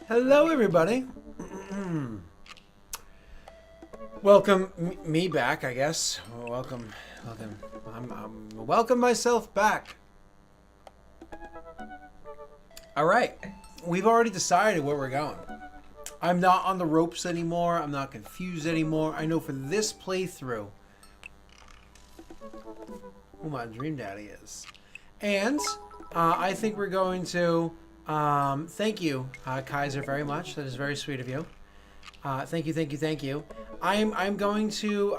Hello, everybody. Welcome me back, I guess. Welcome. I'm welcome myself back. All right, we've already decided where we're going. I'm not on the ropes anymore. I'm not confused anymore. I know for this playthrough who my dream daddy is, and I think we're going to. Thank you, Kaiser, very much. That is very sweet of you. Thank you. I'm going to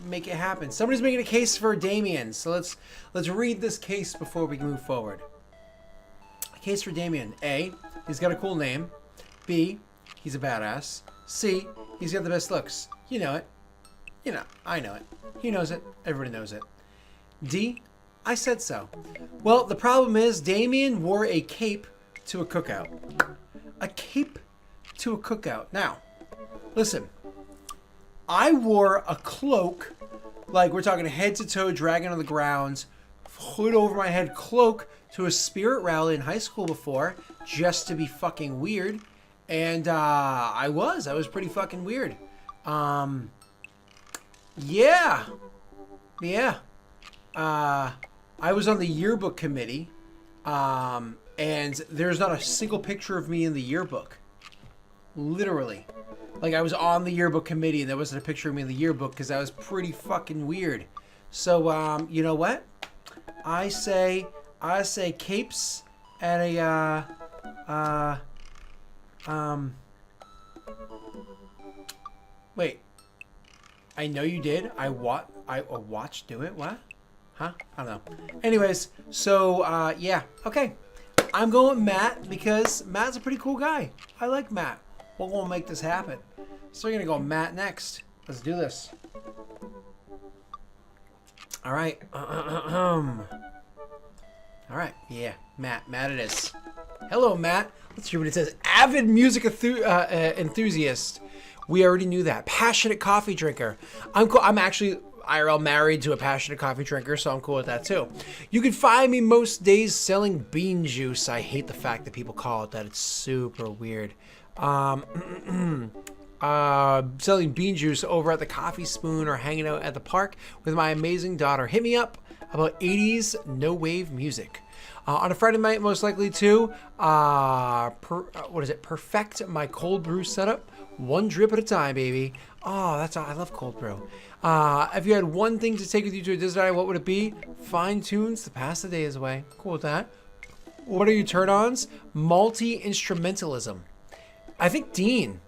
make it happen. Somebody's making a case for Damien, so let's read this case before we move forward. A case for Damien. A, he's got a cool name. B, he's a badass. C, he's got the best looks. You know it. You know, I know it. He knows it. Everybody knows it. D, I said so. Well, the problem is Damien wore a cape to a cookout. A cape to a cookout. Now, listen. I wore a cloak, like we're talking head to toe, dragging on the ground, hood over my head, cloak to a spirit rally in high school before, just to be fucking weird. And I was pretty fucking weird. Yeah. I was on the yearbook committee, and there's not a single picture of me in the yearbook. Literally. Like, I was on the yearbook committee, and there wasn't a picture of me in the yearbook, because I was pretty fucking weird. So, you know what? I say capes at a, wait. I know you did. I watched do it. What? Huh? I don't know. Anyways, so, yeah. Okay. I'm going with Matt because Matt's a pretty cool guy. I like Matt. We're going to make this happen. So we're going to go Matt next. Let's do this. All right. All right. Yeah. Matt it is. Hello, Matt. Let's hear what it says. Avid music enthusiast. We already knew that. Passionate coffee drinker. I'm cool. I'm actually IRL married to a passionate coffee drinker, so I'm cool with that too. You can find me most days selling bean juice. I hate the fact that people call it that. It's super weird. Selling bean juice over at the Coffee Spoon or hanging out at the park with my amazing daughter. Hit me up about 80s no wave music. On a Friday night, most likely too. Perfect my cold brew setup. One drip at a time, baby. Oh, I love cold brew. If you had one thing to take with you to a Disney night, what would it be? Fine tunes to pass the days away. Cool with that. What are your turn-ons? Multi-instrumentalism. I think Dean.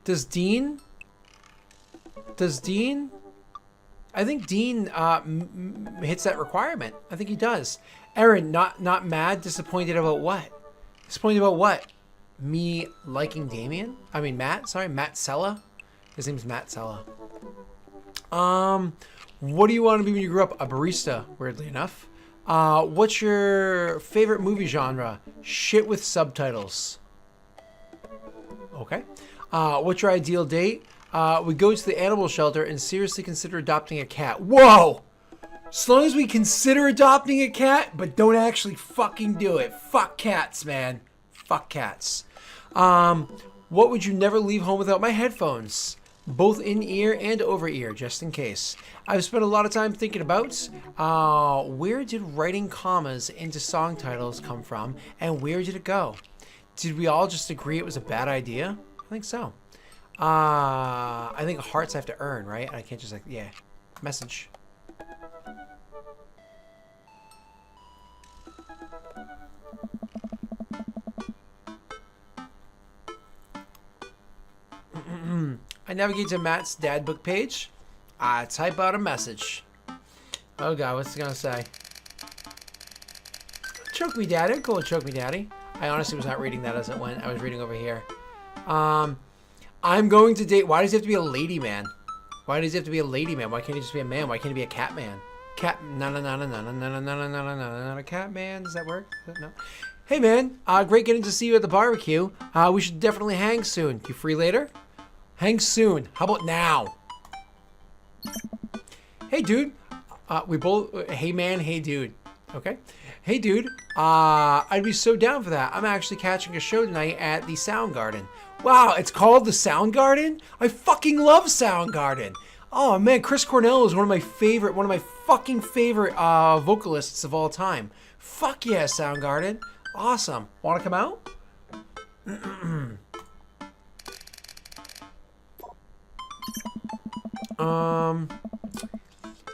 Does Dean? I think Dean hits that requirement. I think he does. Aaron, not mad, disappointed about what? Disappointed about what? Me liking Damien? I mean Matt. Sorry, Matt Sella. His name's Matt Sella. What do you want to be when you grew up? A barista, weirdly enough. What's your favorite movie genre? Shit with subtitles. Okay. What's your ideal date? We go to the animal shelter and seriously consider adopting a cat. Whoa! As long as we consider adopting a cat, but don't actually fucking do it. Fuck cats, man. Fuck cats. What would you never leave home without? My headphones. Both in-ear and over-ear, just in case. I've spent a lot of time thinking about where did writing commas into song titles come from, and where did it go? Did we all just agree it was a bad idea? I think so. I think hearts have to earn, right? I can't just like, yeah. Message. I navigate to Matt's dad book page. I type out a message. Oh god, what's it gonna say? Choke me, daddy. Cool, choke me, daddy. I honestly was not reading that as it went. I was reading over here. I'm going to date. Why does he have to be a lady man? Why does he have to be a lady man? Why can't he just be a man? Why can't he be a cat man? Cat. No, a cat man. Does that work? No. Hey man, great getting to see you at the barbecue. We should definitely hang soon. You free later? Hang soon. How about now? Hey dude, We both, hey man, hey dude. Okay. Hey dude, I'd be so down for that. I'm actually catching a show tonight at the Soundgarden. Wow, it's called the Soundgarden? I fucking love Soundgarden. Oh man, Chris Cornell is one of my fucking favorite vocalists of all time. Fuck yeah, Soundgarden. Awesome. Wanna come out?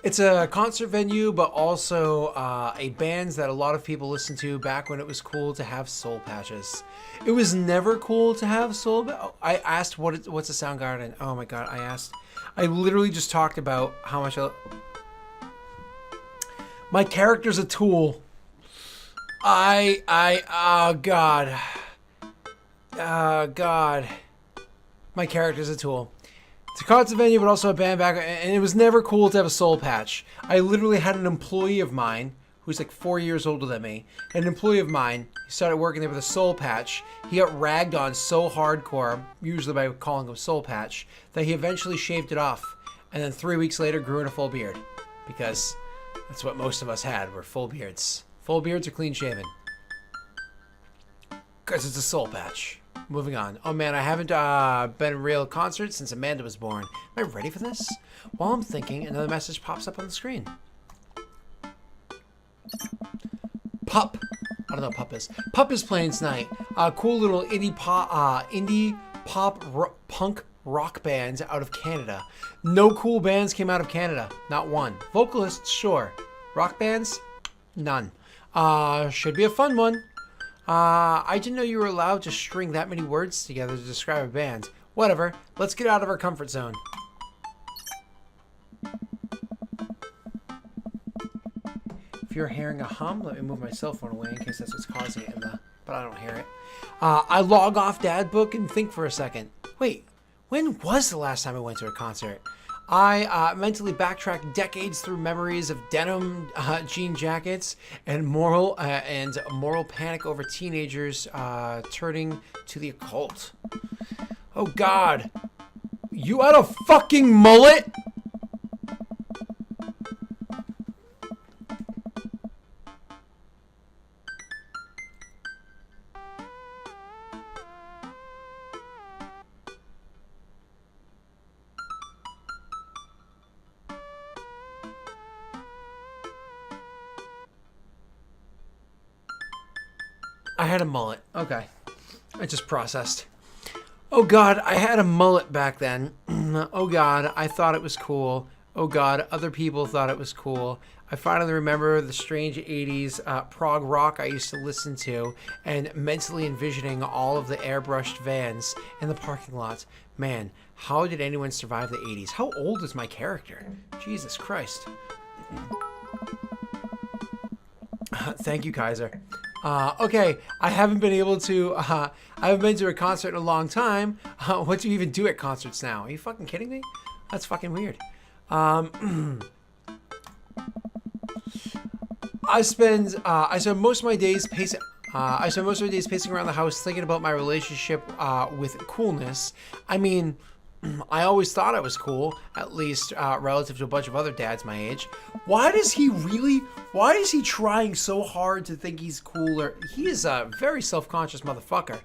It's a concert venue, but also a band that a lot of people listened to back when it was cool to have soul patches. It was never cool to have soul. I asked what's a Soundgarden. Oh my god, I literally just talked about how much my character's a tool. Oh god. God. My character's a tool. It's a concert venue, but also a band back, and it was never cool to have a soul patch. I literally had an employee of mine, who's like 4 years older than me, an employee of mine, he started working there with a soul patch. He got ragged on so hardcore, usually by calling him soul patch, that he eventually shaved it off, and then 3 weeks later grew in a full beard. Because that's what most of us had, were full beards. Full beards are clean shaven. Because it's a soul patch. Moving on. Oh man, I haven't been in real concerts since Amanda was born. Am I ready for this? While I'm thinking, another message pops up on the screen. Pup. I don't know what Pup is. Pup is playing tonight. Cool little indie pop punk rock bands out of Canada. No cool bands came out of Canada. Not one. Vocalists, sure. Rock bands? None. Should be a fun one. I didn't know you were allowed to string that many words together to describe a band. Whatever. Let's get out of our comfort zone. If you're hearing a hum, let me move my cell phone away in case that's what's causing it but I don't hear it. I log off Dad Book and think for a second. Wait, when was the last time I went to a concert? I mentally backtrack decades through memories of denim jean jackets and moral panic over teenagers turning to the occult. Oh God, you had a fucking mullet? I had a mullet. Okay. I just processed. Oh God, I had a mullet back then. Oh God, I thought it was cool. Oh God, other people thought it was cool. I finally remember the strange 80s prog rock I used to listen to and mentally envisioning all of the airbrushed vans in the parking lot. Man, how did anyone survive the 80s? How old is my character? Jesus Christ. Thank you, Kaiser. Okay, I haven't been to a concert in a long time. What do you even do at concerts now? Are you fucking kidding me? That's fucking weird. I spend most of my days pacing around the house thinking about my relationship with coolness. I mean, I always thought I was cool, at least relative to a bunch of other dads my age. Why is he trying so hard to think he's cooler? He is a very self-conscious motherfucker.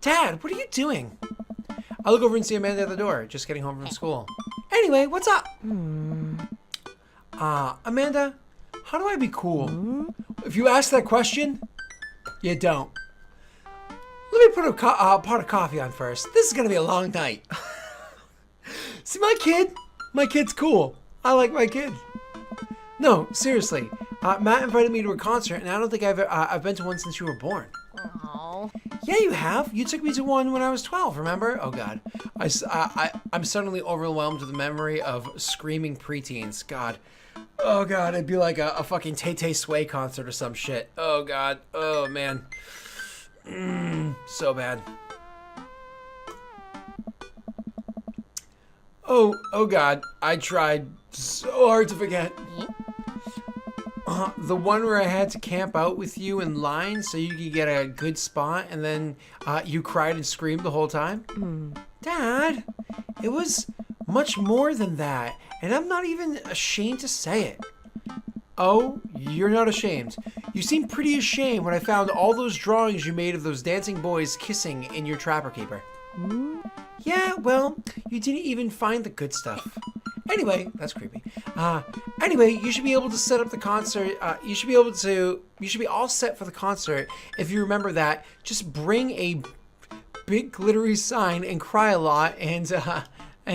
Dad, what are you doing? I look over and see Amanda at the door, just getting home from school. Anyway, what's up? Amanda, how do I be cool? If you ask that question, you don't. Let me put a pot of coffee on first. This is gonna be a long night. See, my kid's cool. I like my kid. No, seriously. Matt invited me to a concert, and I don't think I've been to one since you were born. Aww. Yeah, you have. You took me to one when I was 12, remember? Oh, God. I'm suddenly overwhelmed with the memory of screaming preteens. God. Oh, God. It'd be like a fucking Tay-Tay Sway concert or some shit. Oh, God. Oh, man. So bad. Oh God, I tried so hard to forget. The one where I had to camp out with you in line so you could get a good spot and then you cried and screamed the whole time? Dad, it was much more than that, and I'm not even ashamed to say it. Oh, you're not ashamed. You seemed pretty ashamed when I found all those drawings you made of those dancing boys kissing in your Trapper Keeper. Yeah, well, you didn't even find the good stuff. Anyway, that's creepy. Anyway, you should be able to set up the concert. You should be all set for the concert. If you remember that, just bring a big glittery sign and cry a lot, and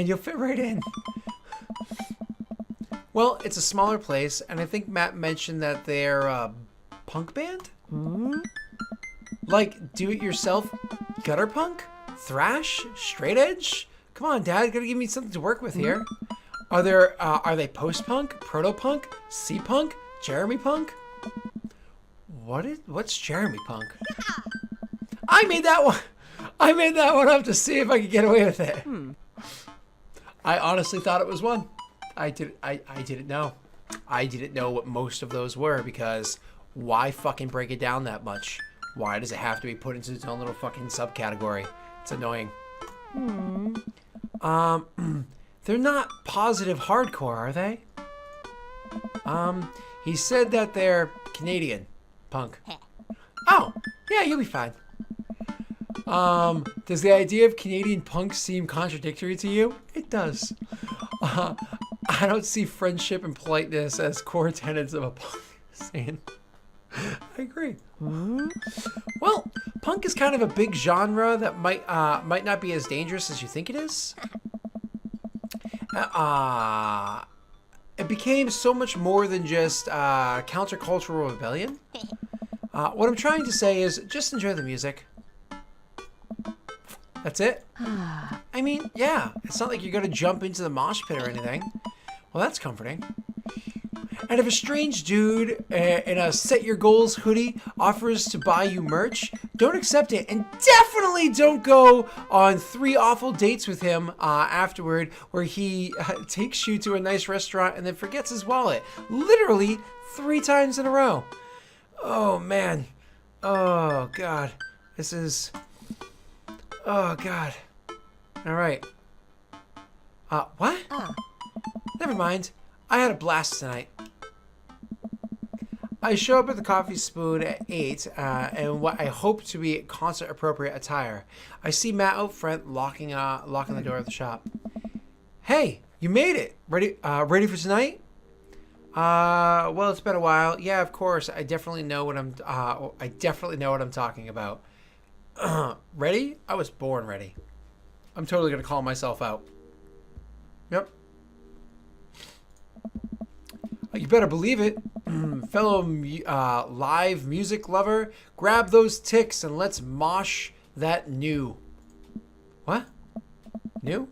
you'll fit right in. Well, it's a smaller place, and I think Matt mentioned that they're a punk band? Like, do-it-yourself gutter punk? Thrash? Straight edge? Come on, Dad, gotta give me something to work with here. Are they post-punk? Proto-punk? C-punk? Jeremy punk? What's Jeremy punk? I made that one up to see if I could get away with it. I honestly thought it was one. I didn't know. I didn't know what most of those were, because why fucking break it down that much? Why does it have to be put into its own little fucking subcategory? It's annoying. They're not positive hardcore, are they? He said that they're Canadian punk. Oh, yeah, you'll be fine. Does the idea of Canadian punk seem contradictory to you? It does. I don't see friendship and politeness as core tenets of a punk scene. I agree. Well, punk is kind of a big genre that might not be as dangerous as you think it is. It became so much more than just countercultural rebellion. What I'm trying to say is just enjoy the music. That's it. I mean, yeah, it's not like you're gonna jump into the mosh pit or anything. Well, that's comforting. And if a strange dude in a Set Your Goals hoodie offers to buy you merch, don't accept it. And definitely don't go on 3 awful dates with him afterward, where he takes you to a nice restaurant and then forgets his wallet. Literally 3 times in a row. Oh, man. Oh, God. This is... Oh, God. All right. What? Never mind. I had a blast tonight. I show up at the Coffee Spoon at 8 in what I hope to be concert-appropriate attire. I see Matt out front locking the door of the shop. Hey, you made it. Ready for tonight? Well, it's been a while. Yeah, of course. I definitely know what I'm talking about. Ready? I was born ready. I'm totally gonna call myself out. Yep. You better believe it. Fellow live music lover, grab those ticks and let's mosh that new. What? New?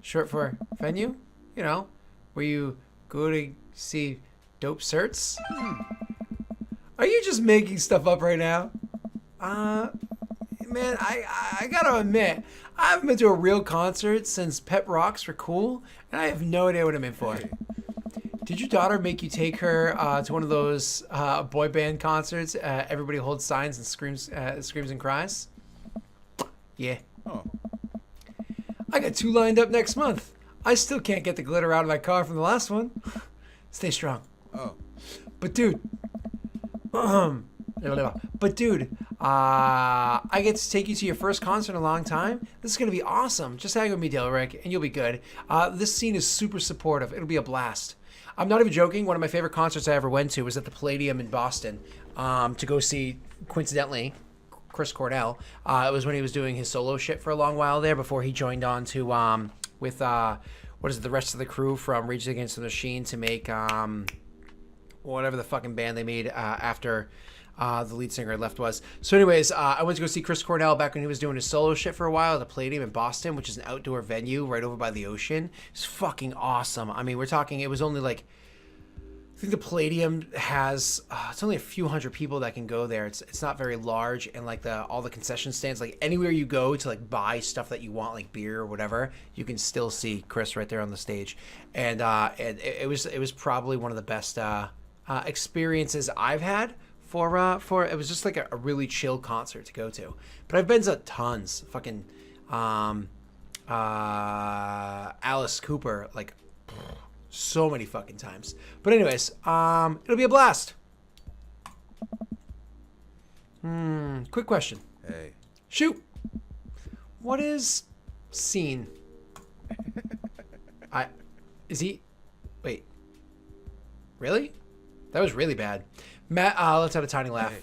Short for venue? You know, where you go to see dope certs? Are you just making stuff up right now? Man, I gotta admit, I haven't been to a real concert since Pep Rocks were cool, and I have no idea what I'm in for. Did your daughter make you take her to one of those boy band concerts? Everybody holds signs and screams and cries? Yeah. Oh. I got 2 lined up next month. I still can't get the glitter out of my car from the last one. Stay strong. Oh. But dude, I get to take you to your first concert in a long time. This is going to be awesome. Just hang with me, Delric, and you'll be good. This scene is super supportive. It'll be a blast. I'm not even joking. One of my favorite concerts I ever went to was at the Palladium in Boston to go see, coincidentally, Chris Cornell. It was when he was doing his solo shit for a long while there before he joined on to with the rest of the crew from Rage Against the Machine to make whatever the fucking band they made after the lead singer left was. So anyways, I went to go see Chris Cornell back when he was doing his solo shit for a while at the Palladium in Boston, which is an outdoor venue right over by the ocean. It's fucking awesome. I mean, we're talking, it was only like, I think the Palladium has, it's only a few hundred people that can go there. It's not very large, and like all the concession stands, like anywhere you go to like buy stuff that you want, like beer or whatever, you can still see Chris right there on the stage. And it was probably one of the best experiences I've had for it was just like a really chill concert to go to. But I've been to tons. Fucking Alice Cooper, like So many fucking times. But anyways, it'll be a blast. Quick question. Hey. Shoot. What is scene? Wait. Really? That was really bad. Matt, let's have a tiny laugh. Hey.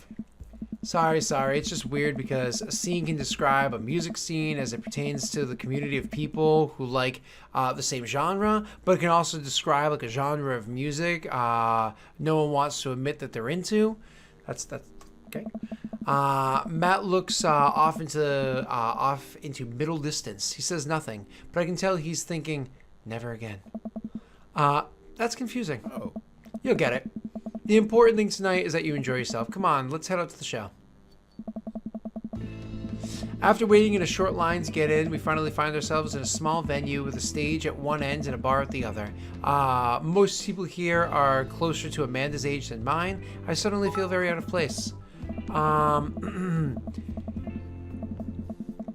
Sorry. It's just weird because a scene can describe a music scene as it pertains to the community of people who like the same genre, but it can also describe like a genre of music no one wants to admit that they're into. That's okay. Matt looks off into middle distance. He says nothing, but I can tell he's thinking, never again. That's confusing. Oh. You'll get it. The important thing tonight is that you enjoy yourself. Come on, let's head out to the show. After waiting in a short line to get in, we finally find ourselves in a small venue with a stage at one end and a bar at the other. Most people here are closer to Amanda's age than mine. I suddenly feel very out of place.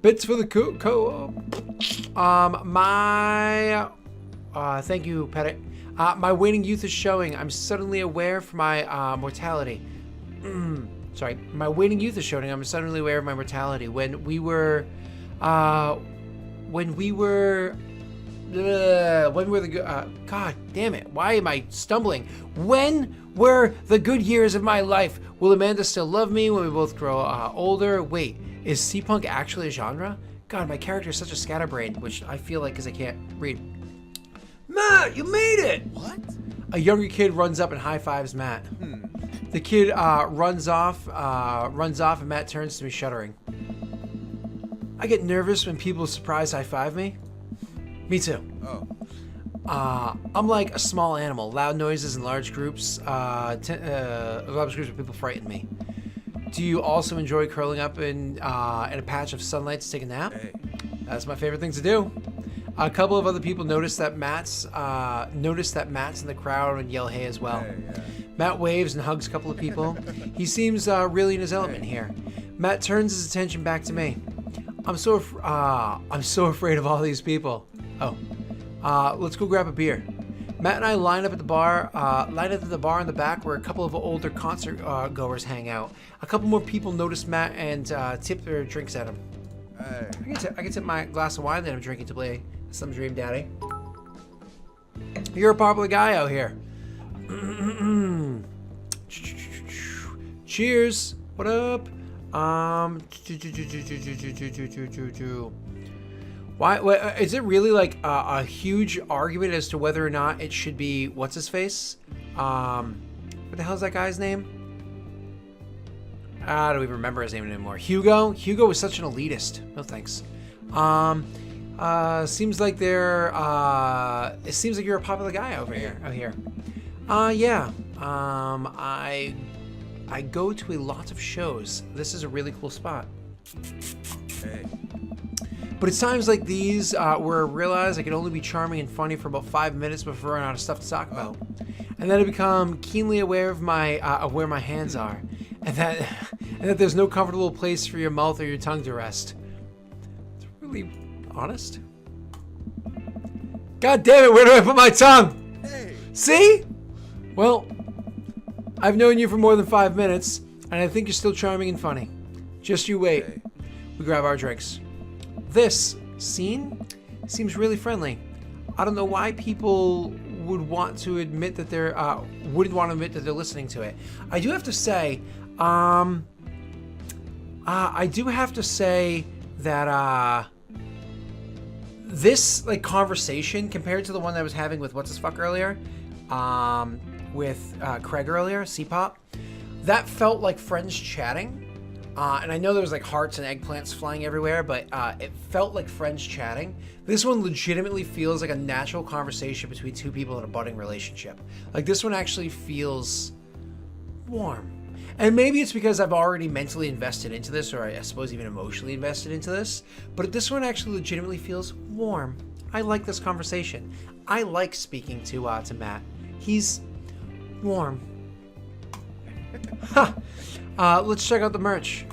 Bits for the co-op. Thank you, Pettit. My waning youth is showing. I'm suddenly aware of my mortality. My waning youth is showing. I'm suddenly aware of my mortality. When we were God damn it. Why am I stumbling? When were the good years of my life? Will Amanda still love me when we both grow older? Wait, is C-punk actually a genre? God, my character is such a scatterbrain, which I feel like because I can't read. Matt, you made it! What? A younger kid runs up and high-fives Matt. The kid runs off, and Matt turns to me shuddering. I get nervous when people surprise high-five me. Me too. Oh. I'm like a small animal. Loud noises and large groups of people frighten me. Do you also enjoy curling up in a patch of sunlight to take a nap? Hey. That's my favorite thing to do. A couple of other people notice that Matt's in the crowd and yell hey as well. Hey, yeah. Matt waves and hugs a couple of people. He seems really in his element here. Matt turns his attention back to me. I'm so afraid of all these people. Oh, let's go grab a beer. Matt and I line up at the bar in the back where a couple of older concert goers hang out. A couple more people notice Matt and tip their drinks at him. Hey. I can tip my glass of wine that I'm drinking to play some Dream Daddy. You're a popular guy out here. Cheers. What up? Why? Is it really like a huge argument as to whether or not it should be what's his face? What the hell's that guy's name? I don't even remember his name anymore. Hugo. Hugo is such an elitist. No thanks. Seems like it seems like you're a popular guy over here. Out here. Yeah. I go to a lot of shows. This is a really cool spot. Hey. But it's times like these where I realize I can only be charming and funny for about 5 minutes before I run out of stuff to talk about. And then I become keenly aware of where my hands are, and that there's no comfortable place for your mouth or your tongue to rest. It's really honest. God damn it! Where do I put my tongue? Hey. See? Well, I've known you for more than 5 minutes, and I think you're still charming and funny. Just you wait. Hey. We grab our drinks. This scene seems really friendly. I don't know why people would want to admit that wouldn't want to admit that they're listening to it. I do have to say, that this like conversation compared to the one that I was having with what's his fuck earlier, with Craig earlier, C-pop, that felt like friends chatting. And I know there was like hearts and eggplants flying everywhere, but it felt like friends chatting. This one legitimately feels like a natural conversation between two people in a budding relationship. Like this one actually feels warm. And maybe it's because I've already mentally invested into this, or I suppose even emotionally invested into this, but this one actually legitimately feels warm. I like this conversation. I like speaking to Matt. He's warm. Ha! Let's check out the merch.